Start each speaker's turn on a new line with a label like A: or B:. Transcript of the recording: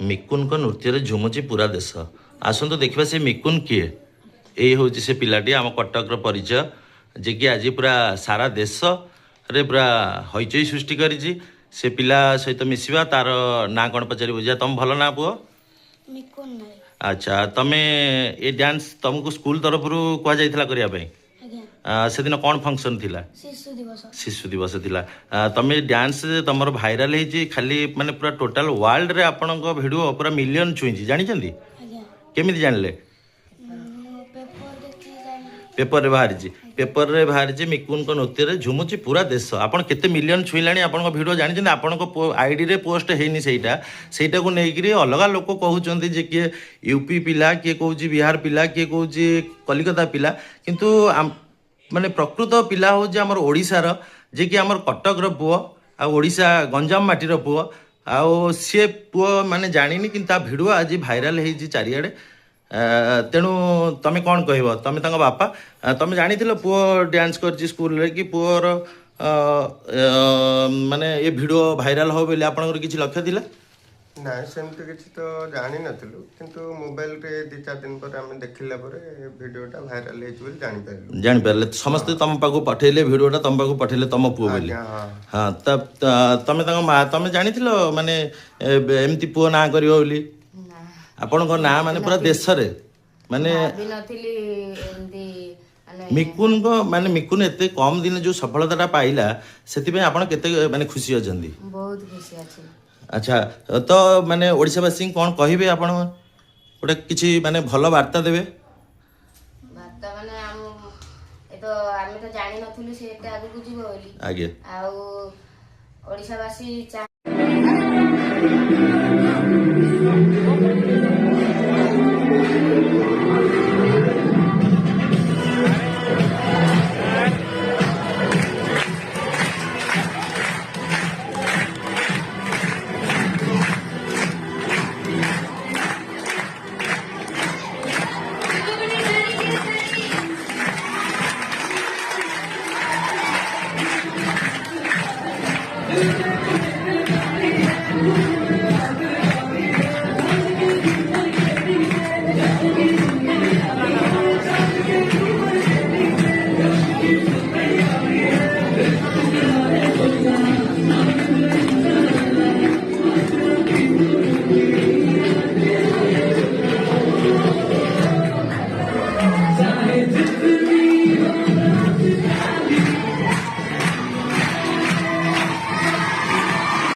A: मिकुन को नृत्य झुमुची पूरा देश आसतु देखा से मिकुन किए यही हूँ से पिलाटी आम कटक परिचय जे कि आज पूरा सारा देश रे पूरा हईचई सृष्टि करी से पिला सहित मिसवा तार ना कौन पचारि बुझा तुम भल ना पुओ
B: मिकुन नायक।
A: अच्छा तमें ये डांस तुमको स्कूल तरफ कह जाइथिला करिया पई से दिन कौन फंक्शन थिला शिशु दिवस थिला तमे डांस तमर भाइराल हे खाली माने पूरा टोटल वर्ल्ड रे आपन को वीडियो पूरा मिलियन छुई जानी चंदी केमिति जानले पेपर रे बाहर मिकुन को नृत्य रे झुमुची पूरा देश आपन केते मिलियन छुईलानी आपन वीडियो जानि चंदी आपन को आईडी रे पोस्ट हेनी सेटा को नेकरी अलगा लोक कहउचंदी जे कि यूपी पिला के कहउची बिहार पिला के कहउची कलिकता पिला किंतु माने प्रकृत पिला हूँ आमर ओडिशार जे कि आमर कटक पुओ आ ओडिशा गंजाम माटीर पुओ आउ सी पुओ माने जानिनी कि भिडियो आज भाइराल हो चारिआडे तेणु तमें कौन कह तमें बापा तमें जानी पुओ डांस कर स्कूल रे कि पुओर माने ये भिडियो भाइराल हो बोली आपनकर किछि लक्ष्य थिला
C: ना सेमती किसी तो जानी नथिलु किंतु मोबाइल रे 2-4 दिन पर हम देखिला पर वीडियोटा भाइराल हे बोली जानि
A: पारले समस्त तम पाको पठेले वीडियोटा तम पाको पठेले तम पुओ बोली हां तब तमें तमें जानिथिलो माने एमती पुओ ना करियो बोली आपन को ना माने पूरा देश रे माने मिकुन को माने मिकुन एते कम दिन जो सफलता पाइला सेति आपन केते माने खुशी अछंदी
B: बहुत खुशी अछि
A: अच्छा तो माने ओडिशावासी कौन कहिबे आपण गोटे किछि माने भल वार्ता देबे
B: वार्ता माने आमे तो जानि नथिलु सेटा आगु बुझिबो बोली
A: आगे
B: आ ओडिशावासी